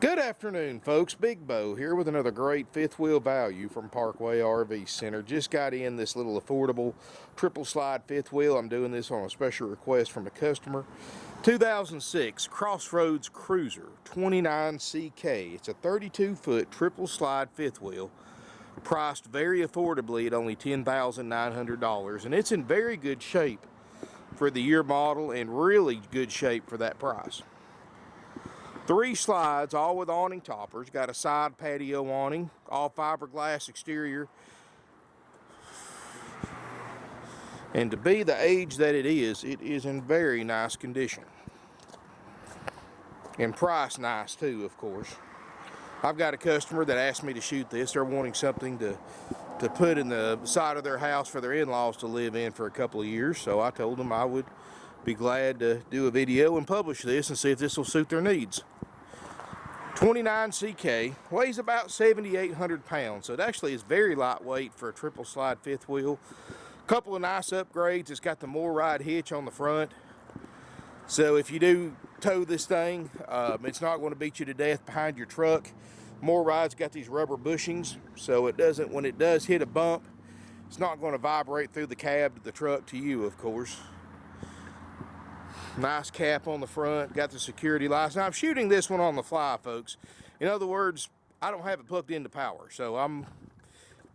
Good afternoon, folks. Big Bo here with another great fifth wheel value from Parkway RV Center. Just got in this little affordable triple slide fifth wheel. I'm doing this on a special request from a customer. 2006 Crossroads Cruiser 29CK. It's a 32-foot triple slide fifth wheel, priced very affordably at only $10,900, and it's in very good shape for the year model and really good shape for that price. 3 slides, all with awning toppers. Got a side patio awning, all fiberglass exterior. And to be the age that it is in very nice condition. And price nice too, of course. I've got a customer that asked me to shoot this. They're wanting something to put in the side of their house for their in-laws to live in for a couple of years. So I told them I would be glad to do a video and publish this and see if this will suit their needs. 29CK, weighs about 7,800 pounds, so it actually is very lightweight for a triple slide fifth wheel. Couple of nice upgrades. It's got the more ride hitch on the front, so if you do tow this thing, it's not going to beat you to death behind your truck. More ride's got these rubber bushings, so it doesn't, when it does hit a bump, it's not going to vibrate through the cab to the truck to you, of course. Nice cap on the front, got the security lights. Now I'm shooting this one on the fly, folks. In other words, I don't have it plugged into power, so I'm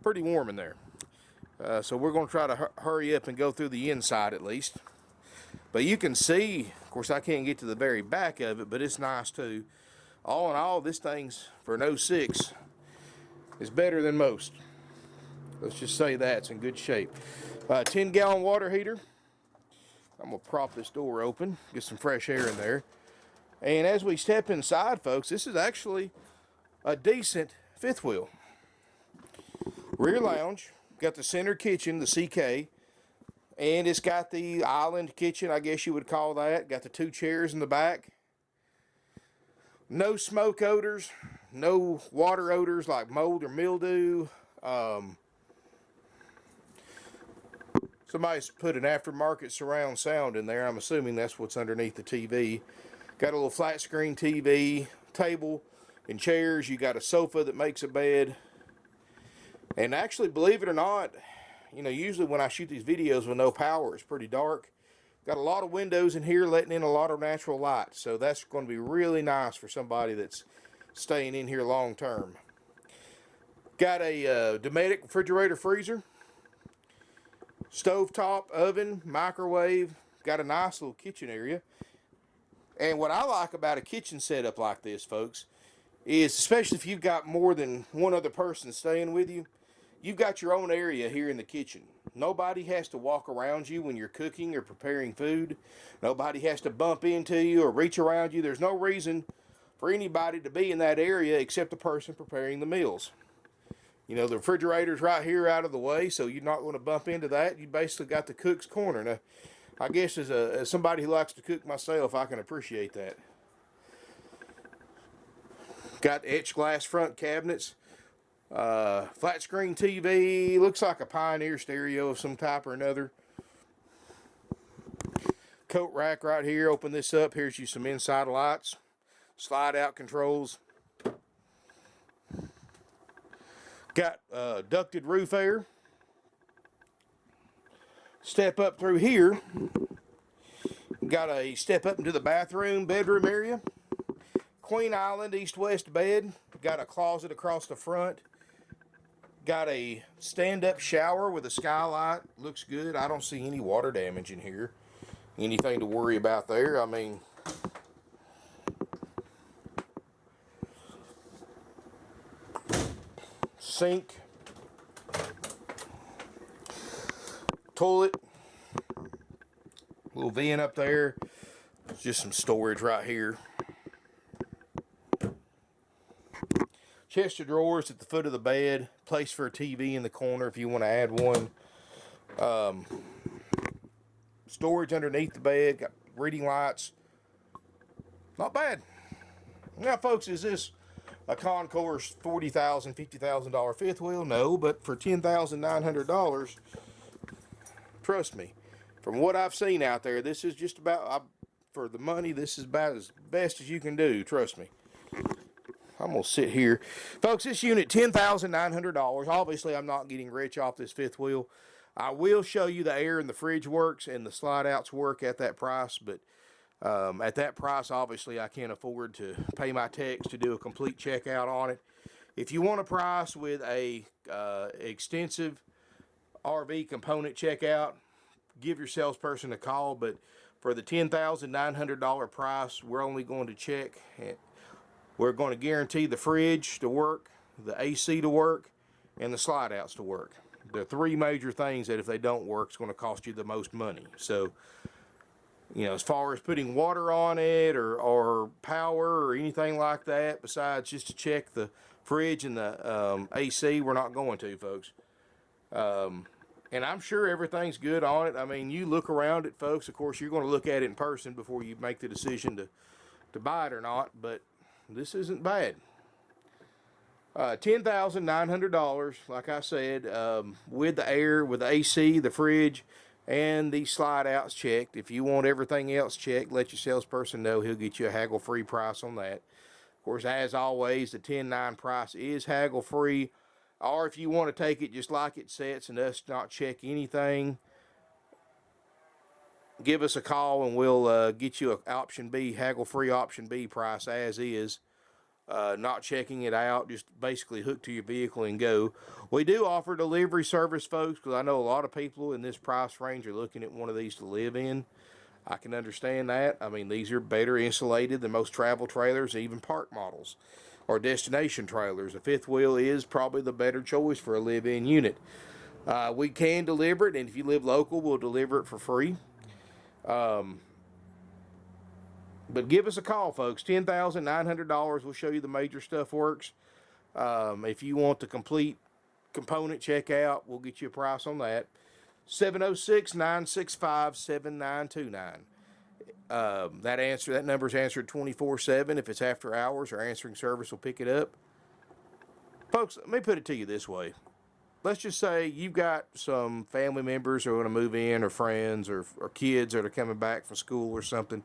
pretty warm in there. So we're going to try to hurry up and go through the inside at least. But you can see, of course I can't get to the very back of it, but it's nice too. All in all, this thing's, for an 06, is better than most. Let's just say that, it's in good shape. 10-gallon water heater. I'm going to prop this door open, get some fresh air in there. And as we step inside, folks, this is actually a decent fifth wheel. Rear lounge, got the center kitchen, the CK, and it's got the island kitchen, I guess you would call that. Got the 2 chairs in the back. No smoke odors, no water odors like mold or mildew. Somebody's put an aftermarket surround sound in there. I'm assuming that's what's underneath the TV. Got a little flat screen TV, table and chairs. You got a sofa that makes a bed. And actually, believe it or not, you know, usually when I shoot these videos with no power, it's pretty dark. Got a lot of windows in here letting in a lot of natural light. So that's going to be really nice for somebody that's staying in here long term. Got a Dometic refrigerator freezer. Stovetop, oven, microwave, got a nice little kitchen area. And what I like about a kitchen setup like this, folks, is especially if you've got more than one other person staying with you, you've got your own area here in the kitchen. Nobody has to walk around you when you're cooking or preparing food. Nobody has to bump into you or reach around you. There's no reason for anybody to be in that area except the person preparing the meals. You know, the refrigerator's right here out of the way, so you're not going to bump into that. You basically got the cook's corner. Now, I guess as somebody who likes to cook myself, I can appreciate that. Got etched glass front cabinets. Flat screen TV. Looks like a Pioneer stereo of some type or another. Coat rack right here. Open this up. Here's you some inside lights. Slide out controls. Got ducted roof air. Step up through here. Got a step up into the bedroom area. Queen Island east-west bed. Got a closet across the front. Got a stand-up shower with a skylight. Looks good. I don't see any water damage in here. Anything to worry about there. I mean, sink, toilet, little vent up there. Just some storage right here. Chest of drawers at the foot of the bed. Place for a TV in the corner if you want to add one. Storage underneath the bed. Got reading lights. Not bad. Now, folks, is this a concourse $40,000, $50,000 fifth wheel? No, but for $10,900, trust me, from what I've seen out there, this is just about, for the money, this is about as best as you can do, trust me. I'm going to sit here. Folks, this unit, $10,900. Obviously, I'm not getting rich off this fifth wheel. I will show you the air and the fridge works and the slide outs work at that price, but at that price, obviously, I can't afford to pay my techs to do a complete checkout on it. If you want a price with a extensive RV component checkout, give your salesperson a call, but for the $10,900 price, we're only going to check. We're going to guarantee the fridge to work, the AC to work, and the slide outs to work. The three major things that if they don't work, it's going to cost you the most money. So, you know, as far as putting water on it or power or anything like that, besides just to check the fridge and the AC, we're not going to, folks. And I'm sure everything's good on it. I mean, you look around it, folks. Of course, you're going to look at it in person before you make the decision to buy it or not, but this isn't bad. $10,900, like I said, with the air, with the AC, the fridge, and the slide outs checked. If you want everything else checked, let your salesperson know. He'll get you a haggle-free price on that. Of course, as always, the 10.9 price is haggle-free. Or if you want to take it just like it sets and us not check anything, give us a call and we'll get you an option B, haggle-free option B price as is. Not checking it out, just basically hook to your vehicle and go. We do offer delivery service, folks, because I know a lot of people in this price range are looking at one of these to live in. I can understand that. I mean, these are better insulated than most travel trailers, even park models or destination trailers. A fifth wheel is probably the better choice for a live-in unit. We can deliver it, and if you live local, we'll deliver it for free. But give us a call, folks. $10,900. We'll show you the major stuff works. If you want the complete component checkout, we'll get you a price on that. 706-965-7929. That number's answered 24/7. If it's after hours, our answering service will pick it up. Folks, let me put it to you this way. Let's just say you've got some family members who are going to move in, or friends, or kids that are coming back from school or something.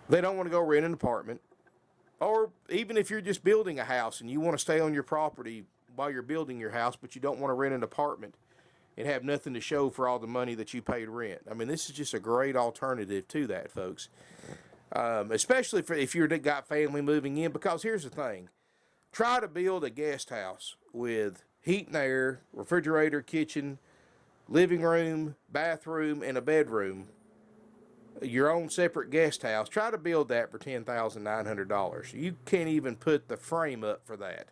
They don't want to go rent an apartment. Or even if you're just building a house and you want to stay on your property while you're building your house, but you don't want to rent an apartment and have nothing to show for all the money that you paid rent. I mean, this is just a great alternative to that, folks. Especially if you've got family moving in, because here's the thing. Try to build a guest house with heat and air, refrigerator, kitchen, living room, bathroom, and a bedroom. Your own separate guest house. Try to build that for $10,900. You can't even put the frame up for that.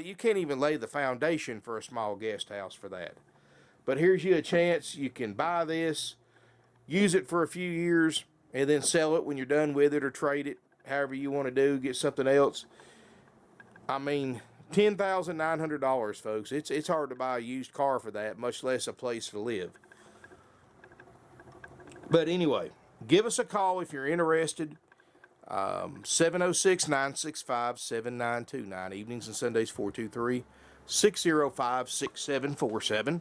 You can't even lay the foundation for a small guest house for that. But here's you a chance. You can buy this, use it for a few years, and then sell it when you're done with it, or trade it, however you want to do, get something else. I mean, $10,900, folks. It's hard to buy a used car for that, much less a place to live. But anyway, give us a call if you're interested. 706-965-7929. Evenings and Sundays, 423-605-6747.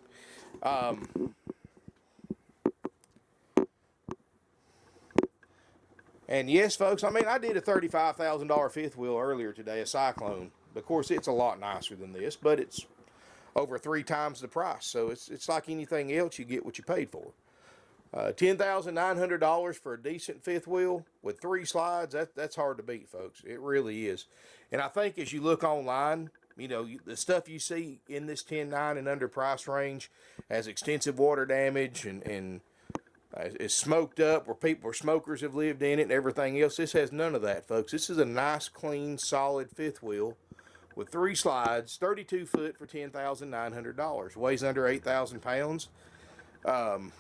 And yes, folks, I mean, I did a $35,000 fifth wheel earlier today, a Cyclone. Of course, it's a lot nicer than this, but it's over 3 times the price. So it's like anything else, you get what you paid for. $10,900 for a decent fifth wheel with 3 slides, that's hard to beat, folks. It really is. And I think as you look online, you know, the stuff you see in this 10.9 and under price range has extensive water damage and is smoked up where smokers have lived in it and everything else. This has none of that, folks. This is a nice, clean, solid fifth wheel with 3 slides, 32 foot for $10,900. Weighs under 8,000 pounds. And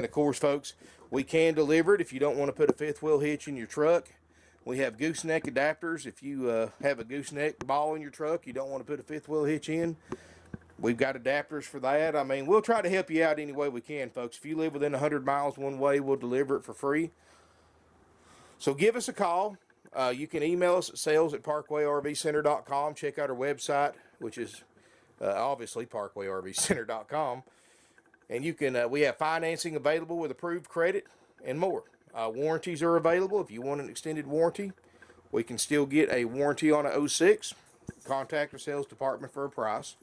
of course, folks, we can deliver it if you don't want to put a fifth wheel hitch in your truck. We have gooseneck adapters. If you have a gooseneck ball in your truck, you don't want to put a fifth wheel hitch in, we've got adapters for that. I mean, we'll try to help you out any way we can, folks. If you live within 100 miles one way, we'll deliver it for free. So give us a call. You can email us at sales@parkwayrvcenter.com. Check out our website, which is obviously parkwayrvcenter.com. And you can, we have financing available with approved credit and more. Warranties are available if you want an extended warranty. We can still get a warranty on a 06. Contact our sales department for a price.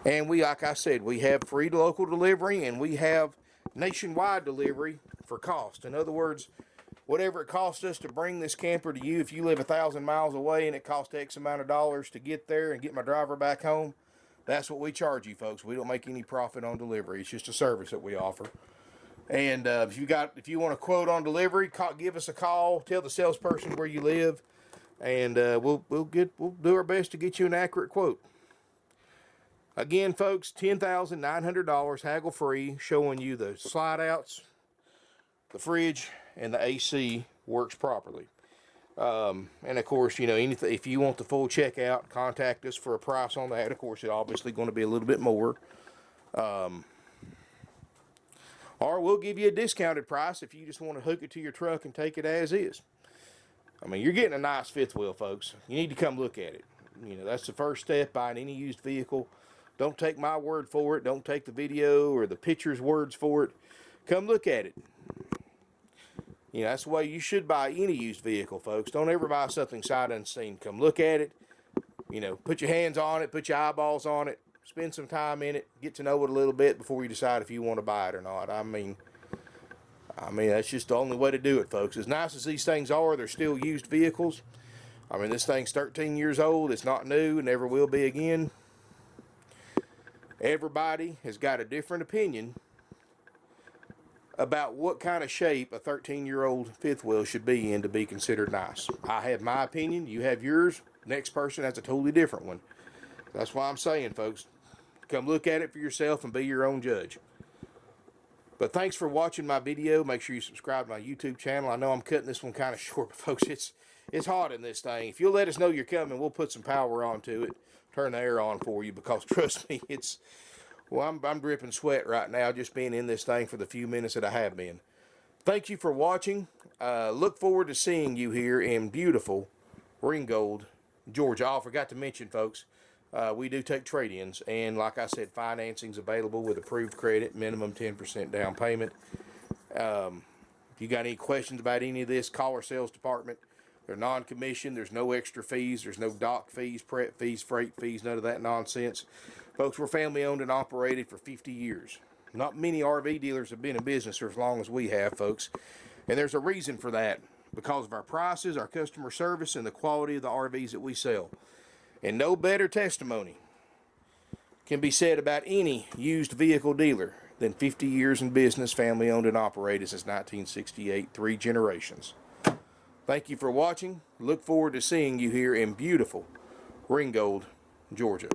And we, like I said, we have free local delivery, and we have nationwide delivery for cost. In other words, whatever it costs us to bring this camper to you, if you live 1,000 miles away and it costs X amount of dollars to get there and get my driver back home, that's what we charge you, folks. We don't make any profit on delivery. It's just a service that we offer. And if you want a quote on delivery, give us a call. Tell the salesperson where you live, and we'll do our best to get you an accurate quote. Again, folks, $10,900 haggle free, showing you the slide outs, the fridge, and the AC works properly. And of course, anything, if you want the full checkout, contact us for a price on that. Of course, it's obviously going to be a little bit more. Or we'll give you a discounted price if you just want to hook it to your truck and take it as is. I mean, you're getting a nice fifth wheel, folks. You need to come look at it. That's the first step buying any used vehicle. Don't take my word for it. Don't take the video or the picture's words for it. Come look at it. That's the way you should buy any used vehicle, folks. Don't ever buy something sight unseen. Come look at it. Put your hands on it. Put your eyeballs on it. Spend some time in it. Get to know it a little bit before you decide if you want to buy it or not. I mean, that's just the only way to do it, folks. As nice as these things are, they're still used vehicles. I mean, this thing's 13 years old. It's not new and never will be again. Everybody has got a different opinion about what kind of shape a 13-year-old fifth wheel should be in to be considered nice. I have my opinion. You have yours. Next person has a totally different one. That's why I'm saying, folks, come look at it for yourself and be your own judge. But thanks for watching my video. Make sure you subscribe to my YouTube channel. I know I'm cutting this one kind of short, but folks, it's hot in this thing. If you'll let us know you're coming, we'll put some power onto it. Turn the air on for you, because trust me, I'm dripping sweat right now just being in this thing for the few minutes that I have been. Thank you for watching. Look forward to seeing you here in beautiful Ringgold, Georgia. I forgot to mention, folks, we do take trade-ins, and like I said, financing's available with approved credit, minimum 10% down payment. If you got any questions about any of this, call our sales department. They're non-commissioned. There's no extra fees. There's no dock fees, prep fees, freight fees, none of that nonsense. Folks, we're family owned and operated for 50 years. Not many RV dealers have been in business for as long as we have, folks. And there's a reason for that. Because of our prices, our customer service, and the quality of the RVs that we sell. And no better testimony can be said about any used vehicle dealer than 50 years in business, family owned and operated since 1968, 3 generations. Thank you for watching. Look forward to seeing you here in beautiful Ringgold, Georgia.